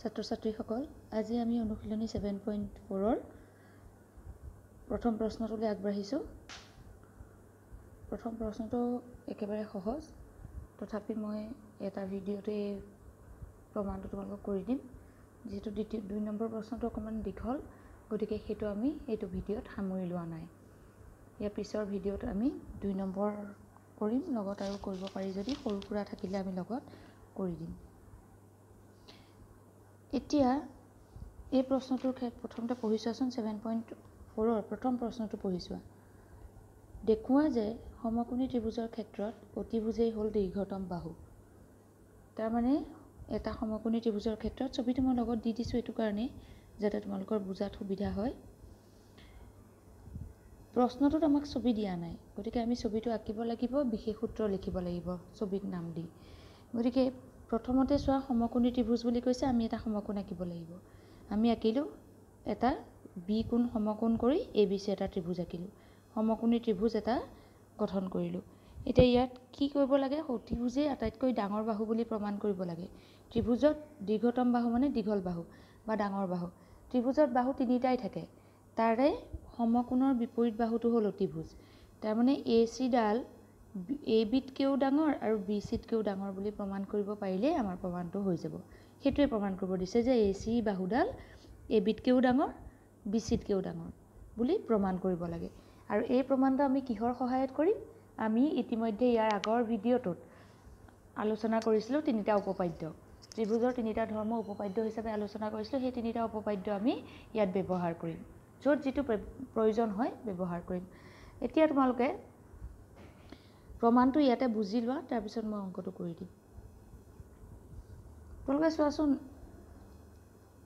ছাত্ৰ ছাত্ৰীসকল আজি আমি অনুশীলনী 7.4 প্ৰথম প্ৰশ্নটোলৈ আগবাঢ়িছো। প্ৰথম প্ৰশ্নটো একেবাৰে সহজ, তথাপি মই এটা ভিডিঅ'তে প্ৰমাণটো তোমালোকক কৰি দিম। যেহেতু দুই নম্বৰ প্ৰশ্নটো অকণমান দীঘল, গতিকে সেইটো আমি এইটো ভিডিঅ'ত সামৰি লোৱা নাই। ইয়াৰ পিছৰ ভিডিঅ'ত আমি 2 নম্বৰ কৰিম, লগত আৰু কৰিব পাৰি যদি সৰু সুৰা থাকিলে আমি লগত কৰি দিম। এতিয়া এই প্ৰশ্নটোৰ প্ৰথমতে পঢ়িছোৱাচোন। 7.4 প্ৰথম প্ৰশ্নটো পঢ়িছোৱা। দেখুওৱা যে সমকোণী ত্ৰিভুজৰ ক্ষেত্ৰত অতিভুজেই হ'ল দীৰ্ঘতম বাহু। তাৰমানে এটা সমকোণী ত্ৰিভুজৰ ক্ষেত্ৰত ছবিটো মই লগত দি দিছোঁ এইটো কাৰণে যাতে তোমালোকৰ বুজাত সুবিধা হয়। প্ৰশ্নটোত আমাক ছবি দিয়া নাই, গতিকে আমি ছবিটো আঁকিব লাগিব, বিশেষ সূত্ৰ লিখিব লাগিব ছবিত নাম দি। গতিকে প্ৰথমতে চোৱা, সমকোণী ত্ৰিভুজ বুলি কৈছে, আমি এটা সমকোণ আঁকিব লাগিব। আমি আঁকিলোঁ এটা বি কোণ সমকোণ কৰি ABC এটা ত্ৰিভুজ আঁকিলোঁ, সমকোণী ত্ৰিভুজ এটা গঠন কৰিলোঁ। এতিয়া ইয়াত কি কৰিব লাগে? অতিভুজেই আটাইতকৈ ডাঙৰ বাহু বুলি প্ৰমাণ কৰিব লাগে। ত্ৰিভুজত দীৰ্ঘতম বাহু মানে দীঘল বাহু বা ডাঙৰ বাহু। ত্ৰিভুজত বাহু তিনিটাই থাকে, তাৰে সমকোণৰ বিপৰীত বাহুটো হ'ল অতিভুজ। তাৰমানে ACডাল ABতকৈও ডাঙৰ আৰু BCতকৈও ডাঙৰ বুলি প্ৰমাণ কৰিব পাৰিলে আমাৰ প্ৰমাণটো হৈ যাব। সেইটোৱে প্ৰমাণ কৰিব দিছে যে AC বাহুডাল ABতকৈও ডাঙৰ, BCতকৈও ডাঙৰ বুলি প্ৰমাণ কৰিব লাগে। আৰু এই প্ৰমাণটো আমি কিহৰ সহায়ত কৰিম? আমি ইতিমধ্যে ইয়াৰ আগৰ ভিডিঅ'টোত আলোচনা কৰিছিলোঁ তিনিটা উপপাদ্য। ত্ৰিভুজৰ তিনিটা ধৰ্ম উপপাদ্য হিচাপে আলোচনা কৰিছিলোঁ। সেই তিনিটা উপপাদ্য আমি ইয়াত ব্যৱহাৰ কৰিম, য'ত যিটো প্ৰয়োজন হয় ব্যৱহাৰ কৰিম। এতিয়া তোমালোকে প্ৰমাণটো ইয়াতে বুজি লোৱা, তাৰপিছত মই অংকটো কৰি দিম। তোমালোকে চোৱাচোন,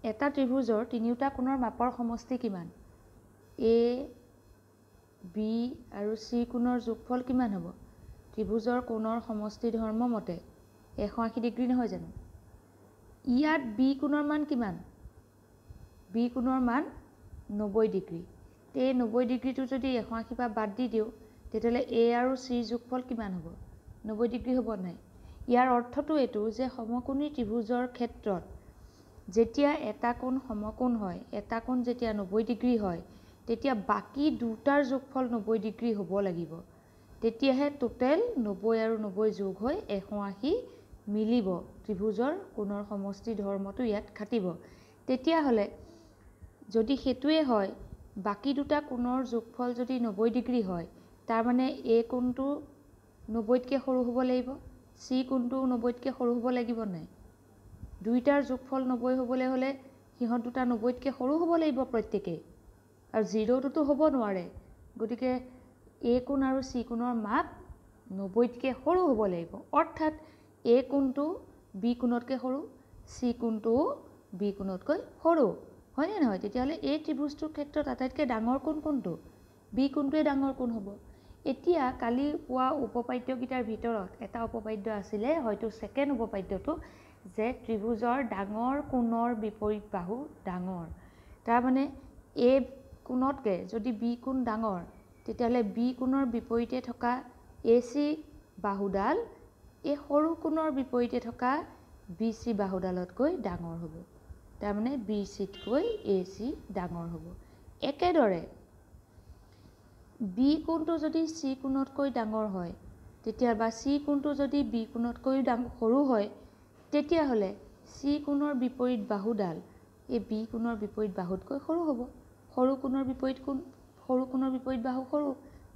এটা ত্ৰিভুজৰ তিনিওটা কোণৰ মাপৰ সমষ্টি কিমান? A, B আৰু C কোণৰ যোগফল কিমান হ'ব? ত্ৰিভুজৰ কোণৰ সমষ্টি ধৰ্ম মতে 180 ডিগ্ৰী নহয় জানো? ইয়াত B কোণৰ মান কিমান? B কোণৰ মান 90 ডিগ্ৰী। এই 90 ডিগ্ৰীটো যদি 180 পৰা বাদ দি দিওঁ, তেতিয়াহ'লে A আৰু C যোগফল কিমান হ'ব? 90 ডিগ্ৰী হ'ব নাই? ইয়াৰ অৰ্থটো এইটো যে সমকোণী ত্ৰিভুজৰ ক্ষেত্ৰত যেতিয়া এটা কোণ সমকোণ হয়, এটা কোণ যেতিয়া 90 ডিগ্ৰী হয়, তেতিয়া বাকী দুটাৰ যোগফল 90 ডিগ্ৰী হ'ব লাগিব। তেতিয়াহে টোটেল 90 আৰু 90 যোগ হৈ 180 মিলিব, ত্ৰিভুজৰ কোণৰ সমষ্টি ধৰ্মটো ইয়াত খাটিব। তেতিয়াহ'লে যদি সেইটোৱে হয়, বাকী দুটা কোণৰ যোগফল যদি 90 ডিগ্ৰী হয়, তাৰমানে A কোণটো 90তকৈ সৰু হ'ব লাগিব, C কোণটো 90তকৈ সৰু হ'ব লাগিব নাই? দুইটাৰ যোগফল 90 হ'বলৈ হ'লে সিহঁত দুটা 90তকৈ সৰু হ'ব লাগিব প্ৰত্যেকেই, আৰু 0টোতো হ'ব নোৱাৰে। গতিকে A কোণ আৰু C কোণৰ মাপ 90তকৈ সৰু হ'ব লাগিব। অৰ্থাৎ A কোণটো B কোণতকৈ সৰু, C কোণটোও B কোণতকৈ সৰু, হয়নে নহয়? তেতিয়াহ'লে এই ত্ৰিভুজটোৰ ক্ষেত্ৰত আটাইতকৈ ডাঙৰ কোণ কোনটো? B কোণটোৱে ডাঙৰ কোণ হ'ব। এতিয়া কালি পোৱা উপপাদ্যকেইটাৰ ভিতৰত এটা উপপাদ্য আছিলে, হয়তো ছেকেণ্ড উপপাদ্যটো, যে ত্ৰিভুজৰ ডাঙৰ কোণৰ বিপৰীত বাহু ডাঙৰ। তাৰমানে A কোণতকৈ যদি B কোণ ডাঙৰ, তেতিয়াহ'লে B কোণৰ বিপৰীতে থকা AC বাহুডাল এই সৰু কোণৰ বিপৰীতে থকা BC বাহুডালতকৈ ডাঙৰ হ'ব। তাৰমানে BCতকৈ AC ডাঙৰ হ'ব। একেদৰে B কোণটো যদি C কোণতকৈ ডাঙৰ হয়, তেতিয়া বা C কোণটো যদি B কোণতকৈ সৰু হয়, তেতিয়াহ'লে C কোণৰ বিপৰীত বাহুডাল এই B কোণৰ বিপৰীত বাহুতকৈ সৰু হ'ব। সৰু কোণৰ বিপৰীত কোণ, সৰু কোণৰ বিপৰীত বাহু সৰু,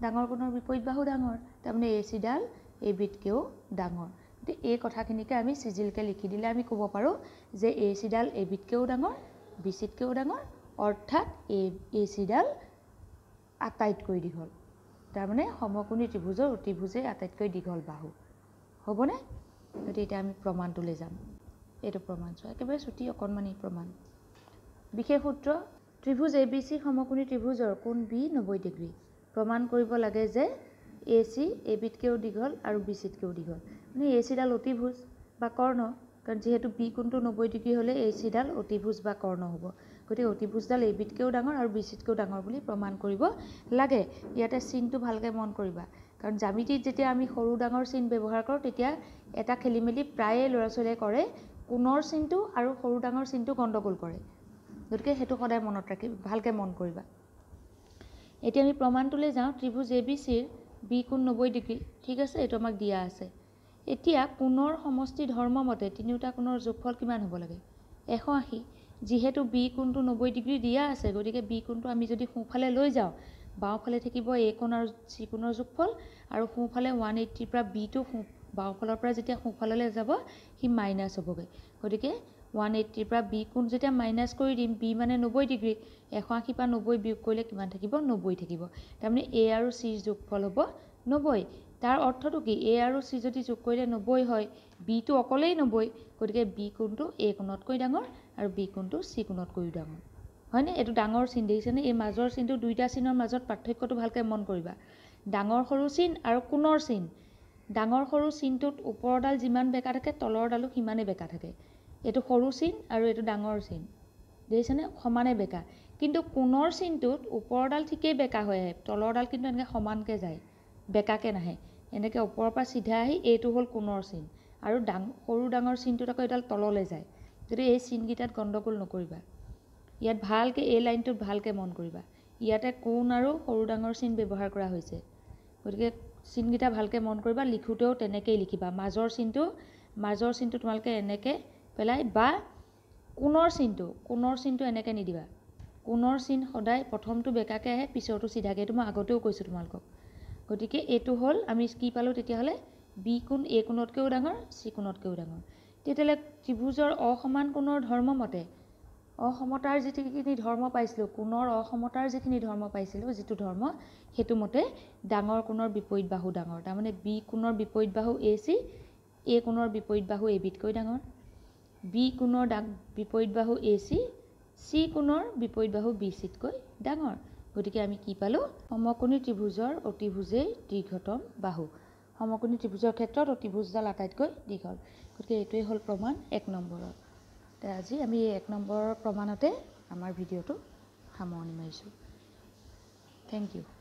ডাঙৰ কোণৰ বিপৰীত বাহু ডাঙৰ, তাৰমানে ACডাল ABতকৈও ডাঙৰ। গতিকে এই কথাখিনিকে আমি চিজিলকৈ লিখি দিলে আমি ক'ব পাৰোঁ যে ACডাল ABতকৈও ডাঙৰ, BCতকৈও ডাঙৰ, অৰ্থাৎ ACডাল আটাইতকৈ দীঘল। তাৰমানে সমকোণী ত্ৰিভুজৰ অতিভুজেই আটাইতকৈ দীঘল বাহু। হ'বনে? গতিকে এতিয়া আমি প্ৰমাণটোলৈ যাম। এইটো প্ৰমাণ চোৱা, একেবাৰে চুটি অকণমানি প্ৰমাণ। বিশেষ সূত্ৰ, ত্ৰিভুজ ABC সমকোণী ত্ৰিভুজৰ কোণ B 90 ডিগ্ৰী। প্ৰমাণ কৰিব লাগে যে AC ABতকৈও দীঘল আৰু BCতকৈও দীঘল। মানে ACডাল অতিভুজ বা কৰ্ণ, কাৰণ যিহেতু B কোণটো 90 ডিগ্ৰী হ'লে ACডাল অতিভুজ বা কৰ্ণ হ'ব। গতিকে অতিভুজডাল ABতকৈও ডাঙৰ আৰু BCতকৈও ডাঙৰ বুলি প্ৰমাণ কৰিব লাগে। ইয়াতে চিনটো ভালকৈ মন কৰিবা, কাৰণ জ্যামিতিত যেতিয়া আমি সৰু ডাঙৰ চিন ব্যৱহাৰ কৰোঁ, তেতিয়া এটা খেলিমেলি প্ৰায়ে ল'ৰা ছোৱালীয়ে কৰে, কোণৰ চিনটো আৰু সৰু ডাঙৰ চিনটো গণ্ডগোল কৰে গতিকে সেইটো সদায় মনত ৰাখি ভালকৈ মন কৰিবা এতিয়া আমি প্ৰমাণটোলৈ যাওঁ ত্ৰিভুজ ABCৰ বি কোণ 90 ডিগ্ৰী ঠিক আছে এইটো আমাক দিয়া আছে এতিয়া কোণৰ সমষ্টি ধৰ্ম মতে তিনিওটা কোণৰ যোগফল কিমান হ'ব লাগে 180 যেহেতু বি কোণটো 90 ডিগ্ৰী দিয়া আছে গতিকে বি কোণটো আমি যদি সোঁফালে লৈ যাওঁ বাওঁফালে থাকিব এ কোণ আৰু চি কোণৰ যোগফল আৰু সোঁফালে 180 পৰা বিটো বাওঁফালৰ পৰা যেতিয়া সোঁফাললৈ যাব সি মাইনাছ হ'বগৈ গতিকে 180 পৰা বি কোণ যেতিয়া মাইনাছ কৰি দিম বি মানে 90 ডিগ্ৰী 180 পৰা 90 বিয়োগ কৰিলে কিমান থাকিব 90 থাকিব তাৰমানে এ আৰু চিৰ যোগফল হ'ব 90 তাৰ অৰ্থটো কি এ আৰু চি যদি যোগ কৰিলে 90 হয় বিটো অকলেই 90 গতিকে বি কোণটো এ কোণতকৈ ডাঙৰ আৰু বি কোণটো চি কোণতকৈও ডাঙৰ হয়নে এইটো ডাঙৰ চিন দেখিছেনে এই মাজৰ চিনটো দুইটা চিনৰ মাজত পাৰ্থক্যটো ভালকৈ মন কৰিবা ডাঙৰ সৰু চিন আৰু কোণৰ চিন ডাঙৰ সৰু চিনটোত ওপৰডাল যিমান বেকা থাকে তলৰডালো সিমানেই বেকা থাকে এইটো সৰু চিন আৰু এইটো ডাঙৰ চিন দেখিছেনে সমানে বেকা কিন্তু কোণৰ চিনটোত ওপৰডাল ঠিকেই বেকা হৈ আহে তলৰডাল কিন্তু এনেকৈ সমানকৈ যায় বেকাকৈ নাহে এনেকৈ ওপৰৰ পৰা চিধা আহি এইটো হ'ল কোণৰ চিন আৰু সৰু ডাঙৰ চিনটোত আকৌ এডাল তললৈ যায় গতিকে এই চিনকেইটাত গণ্ডগোল নকৰিবা ইয়াত ভালকৈ এই লাইনটোত ভালকৈ মন কৰিবা ইয়াতে কোণ আৰু সৰু ডাঙৰ চিন ব্যৱহাৰ কৰা হৈছে গতিকে চিনকেইটা ভালকৈ মন কৰিবা লিখোঁতেও তেনেকৈয়ে লিখিবা মাজৰ চিনটো তোমালোকে এনেকৈ পেলাই বা কোণৰ চিনটো এনেকৈ নিদিবা কোণৰ চিন সদায় প্ৰথমটো বেকাকৈ আহে পিছৰটো চিধাকৈ এইটো মই আগতেও কৈছোঁ তোমালোকক গতিকে এইটো হ'ল আমি কি পালোঁ তেতিয়াহ'লে বি কোণ এ কোণতকৈও ডাঙৰ চি কোণতকৈও ডাঙৰ তেতিয়াহ'লে ত্ৰিভুজৰ অসমান কোণৰ ধৰ্ম মতে অসমতাৰ যিখিনি ধৰ্ম পাইছিলোঁ কোণৰ অসমতাৰ যিখিনি ধৰ্ম পাইছিলোঁ যিটো ধৰ্ম সেইটো মতে ডাঙৰ কোণৰ বিপৰীত বাহু ডাঙৰ তাৰমানে বি কোণৰ বিপৰীত বাহু AC এ কোণৰ বিপৰীত বাহু ABতকৈ ডাঙৰ বি কোণৰ বিপৰীত বাহু AC চি কোণৰ বিপৰীত বাহু BCতকৈ ডাঙৰ গতিকে আমি কি পালোঁ সমকোণী ত্ৰিভুজৰ অতিভুজেই দীৰ্ঘতম বাহু সমকোণী ত্ৰিভুজৰ ক্ষেত্ৰত অতিভুজডাল আটাইতকৈ দীঘল গতিকে এইটোৱেই হ'ল প্ৰমাণ 1 নম্বৰৰ আজি আমি এই 1 নম্বৰৰ প্ৰমাণতে আমাৰ ভিডিঅ'টো সামৰণি মাৰিছোঁ থেংক ইউ